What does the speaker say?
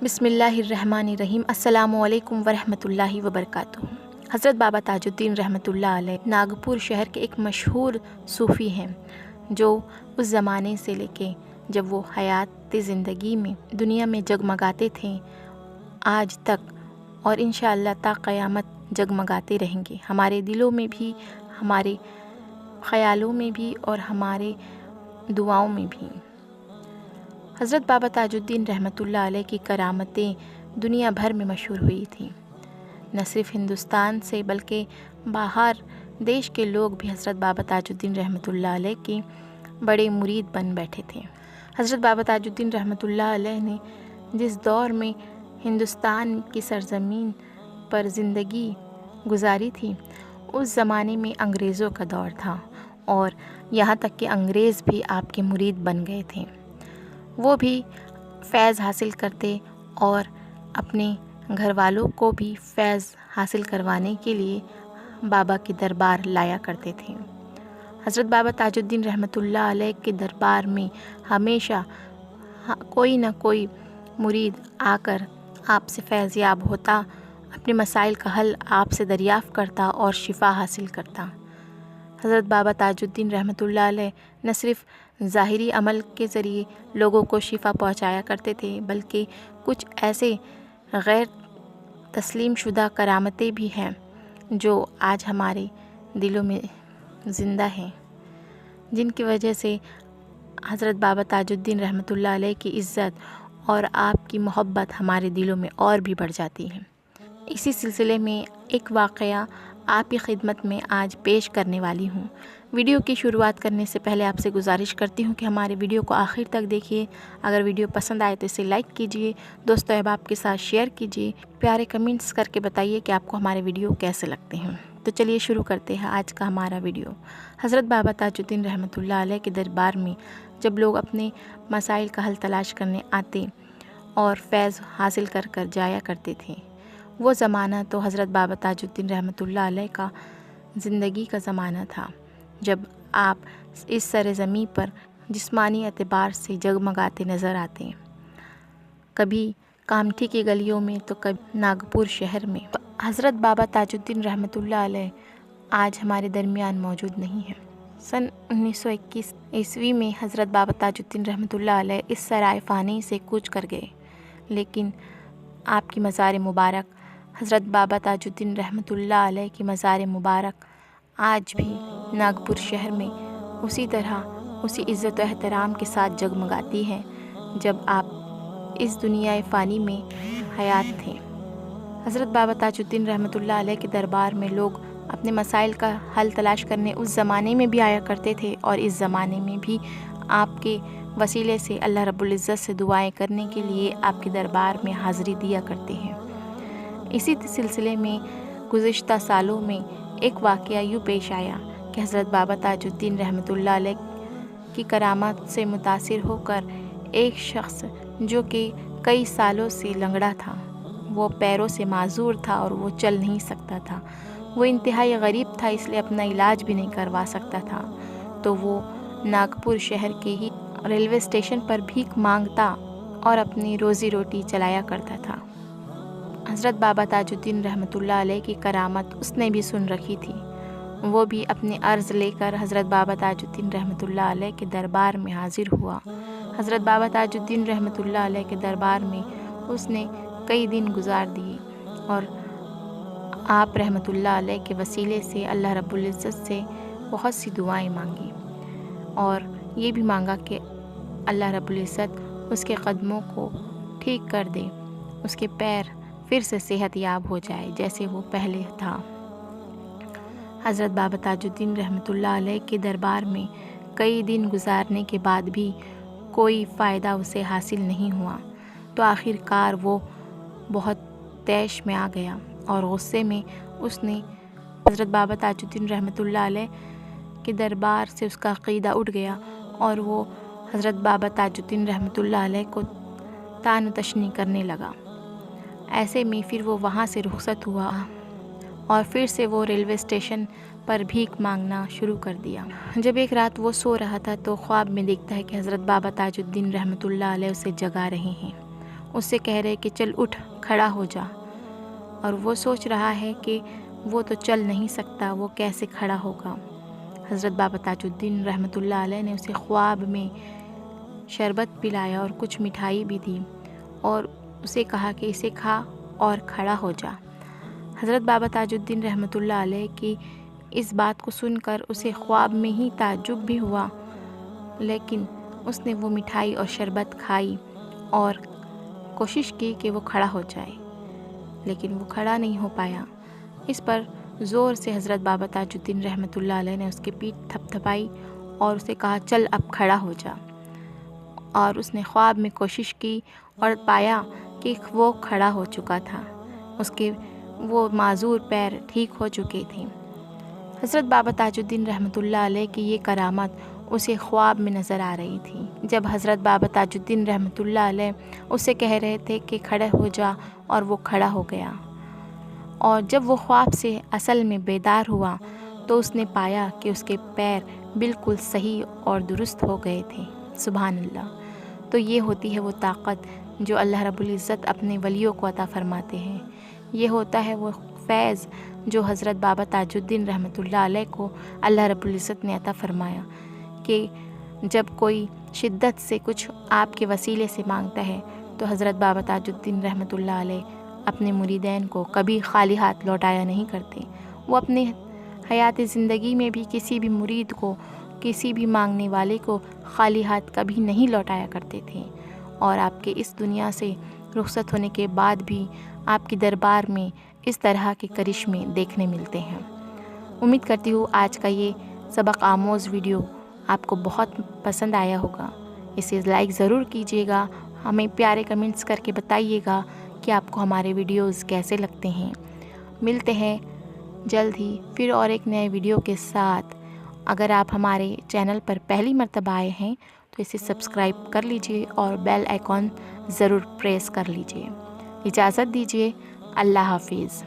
بسم اللہ الرحمن الرحیم۔ السلام علیکم ورحمۃ اللہ وبرکاتہ۔ حضرت بابا تاج الدین رحمۃ اللہ علیہ ناگپور شہر کے ایک مشہور صوفی ہیں، جو اس زمانے سے لے کے جب وہ حیات زندگی میں دنیا میں جگمگاتے تھے آج تک، اور انشاءاللہ تا قیامت جگمگاتے رہیں گے، ہمارے دلوں میں بھی، ہمارے خیالوں میں بھی اور ہمارے دعاؤں میں بھی۔ حضرت بابا تاج الدین رحمۃ اللہ علیہ کی کرامتیں دنیا بھر میں مشہور ہوئی تھیں، نہ صرف ہندوستان سے بلکہ باہر دیش کے لوگ بھی حضرت بابا تاج الدین رحمۃ اللہ علیہ کے بڑے مرید بن بیٹھے تھے۔ حضرت بابا تاج الدین رحمۃ اللہ علیہ نے جس دور میں ہندوستان کی سرزمین پر زندگی گزاری تھی، اس زمانے میں انگریزوں کا دور تھا، اور یہاں تک کہ انگریز بھی آپ کے مرید بن گئے تھے۔ وہ بھی فیض حاصل کرتے اور اپنے گھر والوں کو بھی فیض حاصل کروانے کے لیے بابا کے دربار لایا کرتے تھے۔ حضرت بابا تاج الدین رحمۃ اللہ علیہ کے دربار میں ہمیشہ کوئی نہ کوئی مرید آ کر آپ سے فیض یاب ہوتا، اپنے مسائل کا حل آپ سے دریافت کرتا اور شفا حاصل کرتا۔ حضرت بابا تاج الدین رحمۃ اللہ علیہ نہ صرف ظاہری عمل کے ذریعے لوگوں کو شفا پہنچایا کرتے تھے، بلکہ کچھ ایسے غیر تسلیم شدہ کرامتیں بھی ہیں جو آج ہمارے دلوں میں زندہ ہیں، جن کی وجہ سے حضرت بابا تاج الدین رحمۃ اللہ علیہ کی عزت اور آپ کی محبت ہمارے دلوں میں اور بھی بڑھ جاتی ہے۔ اسی سلسلے میں ایک واقعہ آپ کی خدمت میں آج پیش کرنے والی ہوں۔ ویڈیو کی شروعات کرنے سے پہلے آپ سے گزارش کرتی ہوں کہ ہمارے ویڈیو کو آخر تک دیکھیے۔ اگر ویڈیو پسند آئے تو اسے لائک کیجیے، دوست و احباب کے ساتھ شیئر کیجیے، پیارے کمنٹس کر کے بتائیے کہ آپ کو ہمارے ویڈیو کیسے لگتے ہیں۔ تو چلیے شروع کرتے ہیں آج کا ہمارا ویڈیو۔ حضرت بابا تاج الدین رحمۃ اللہ علیہ کے دربار میں جب لوگ اپنے مسائل کا حل تلاش کرنے آتے اور فیض حاصل کر کر جایا کرتے تھے، وہ زمانہ تو حضرت بابا تاج الدین رحمۃ اللہ علیہ کا زندگی کا زمانہ تھا، جب آپ اس سرزمین پر جسمانی اعتبار سے جگمگاتے نظر آتے، کبھی کامٹھی کی گلیوں میں تو کبھی ناگپور شہر میں۔ حضرت بابا تاج الدین رحمۃ اللہ علیہ آج ہمارے درمیان موجود نہیں ہیں۔ سن 1921 عیسوی میں حضرت بابا تاج الدین رحمۃ اللہ علیہ اس سرائے فانی سے کوچ کر گئے، لیکن آپ کی مزار مبارک، حضرت بابا تاج الدین رحمۃ اللہ علیہ کی مزار مبارک آج بھی ناگپور شہر میں اسی طرح اسی عزت و احترام کے ساتھ جگمگاتی ہے جب آپ اس دنیا فانی میں حیات تھے۔ حضرت بابا تاج الدین رحمۃ اللہ علیہ کے دربار میں لوگ اپنے مسائل کا حل تلاش کرنے اس زمانے میں بھی آیا کرتے تھے، اور اس زمانے میں بھی آپ کے وسیلے سے اللہ رب العزت سے دعائیں کرنے کے لیے آپ کے دربار میں حاضری دیا کرتے ہیں۔ اسی سلسلے میں گزشتہ سالوں میں ایک واقعہ یوں پیش آیا کہ حضرت بابا تاج الدین رحمۃ اللہ علیہ کی کرامات سے متاثر ہو کر ایک شخص جو کہ کئی سالوں سے لنگڑا تھا، وہ پیروں سے معذور تھا اور وہ چل نہیں سکتا تھا، وہ انتہائی غریب تھا، اس لیے اپنا علاج بھی نہیں کروا سکتا تھا، تو وہ ناگپور شہر کے ہی ریلوے اسٹیشن پر بھیک مانگتا اور اپنی روزی روٹی چلایا کرتا تھا۔ حضرت بابا تاج الدین رحمۃ اللہ علیہ کی کرامت اس نے بھی سن رکھی تھی، وہ بھی اپنی عرض لے کر حضرت بابا تاج الدین رحمۃ اللہ علیہ کے دربار میں حاضر ہوا۔ حضرت بابا تاج الدین رحمۃ اللہ علیہ کے دربار میں اس نے کئی دن گزار دیے، اور آپ رحمۃ اللہ علیہ کے وسیلے سے اللہ رب العزت سے بہت سی دعائیں مانگی، اور یہ بھی مانگا کہ اللہ رب العزت اس کے قدموں کو ٹھیک کر دے، اس کے پیر پھر سے صحت یاب ہو جائے جیسے وہ پہلے تھا۔ حضرت بابا تاج الدین رحمۃ اللہ علیہ کے دربار میں کئی دن گزارنے کے بعد بھی کوئی فائدہ اسے حاصل نہیں ہوا، تو آخر کار وہ بہت طیش میں آ گیا، اور غصے میں اس نے حضرت بابا تاج الدین رحمۃ اللہ علیہ کے دربار سے اس کا عقیدہ اٹھ گیا، اور وہ حضرت بابا تاج الدین رحمۃ اللہ علیہ کو طعن و تشنیع کرنے لگا۔ ایسے میں پھر وہ وہاں سے رخصت ہوا اور پھر سے وہ ریلوے اسٹیشن پر بھیک مانگنا شروع کر دیا۔ جب ایک رات وہ سو رہا تھا تو خواب میں دیکھتا ہے کہ حضرت بابا تاج الدین رحمۃ اللہ علیہ اسے جگا رہے ہیں اس سے کہہ رہے کہ چل اٹھ کھڑا ہو جا، اور وہ سوچ رہا ہے کہ وہ تو چل نہیں سکتا، وہ کیسے کھڑا ہوگا۔ حضرت بابا تاج الدین رحمۃ اللہ علیہ نے اسے خواب میں شربت پلایا اور کچھ مٹھائی بھی دی اور اسے کہا کہ اسے کھا اور کھڑا ہو جا۔ حضرت بابا تاج الدین رحمۃ اللہ علیہ کی اس بات کو سن کر اسے خواب میں ہی تعجب بھی ہوا، لیکن اس نے وہ مٹھائی اور شربت کھائی اور کوشش کی کہ وہ کھڑا ہو جائے، لیکن وہ کھڑا نہیں ہو پایا۔ اس پر زور سے حضرت بابا تاج الدین رحمۃ اللہ علیہ نے اس کی پیٹھ تھپ تھپائی اور اسے کہا چل اب کھڑا ہو جا، اور اس نے خواب میں کوشش کی اور پایا کہ وہ کھڑا ہو چکا تھا، اس کے وہ معذور پیر ٹھیک ہو چکے تھے۔ حضرت بابا تاج الدین رحمۃ اللہ علیہ کی یہ کرامت اسے خواب میں نظر آ رہی تھی، جب حضرت بابا تاج الدین رحمۃ اللہ علیہ اسے کہہ رہے تھے کہ کھڑے ہو جا، اور وہ کھڑا ہو گیا۔ اور جب وہ خواب سے اصل میں بیدار ہوا تو اس نے پایا کہ اس کے پیر بالکل صحیح اور درست ہو گئے تھے۔ سبحان اللہ۔ تو یہ ہوتی ہے وہ طاقت جو اللہ رب العزت اپنے ولیوں کو عطا فرماتے ہیں، یہ ہوتا ہے وہ فیض جو حضرت بابا تاج الدین رحمۃ اللہ علیہ کو اللہ رب العزت نے عطا فرمایا، کہ جب کوئی شدت سے کچھ آپ کے وسیلے سے مانگتا ہے تو حضرت بابا تاج الدین رحمۃ اللہ علیہ اپنے مریدین کو کبھی خالی ہاتھ لوٹایا نہیں کرتے۔ وہ اپنے حیات زندگی میں بھی کسی بھی مرید کو، کسی بھی مانگنے والے کو خالی ہاتھ کبھی نہیں لوٹایا کرتے تھے، اور آپ کے اس دنیا سے رخصت ہونے کے بعد بھی آپ کے دربار میں اس طرح کے کرشمے دیکھنے ملتے ہیں۔ امید کرتی ہوں آج کا یہ سبق آموز ویڈیو آپ کو بہت پسند آیا ہوگا۔ اسے لائک ضرور کیجیے گا، ہمیں پیارے کمنٹس کر کے بتائیے گا کہ آپ کو ہمارے ویڈیوز کیسے لگتے ہیں۔ ملتے ہیں جلد ہی پھر اور ایک نئے ویڈیو کے ساتھ۔ اگر آپ ہمارے چینل پر پہلی مرتبہ آئے ہیں تو اسے سبسکرائب کر لیجئے اور بیل آئیکن ضرور پریس کر لیجئے۔ اجازت دیجیے، اللہ حافظ۔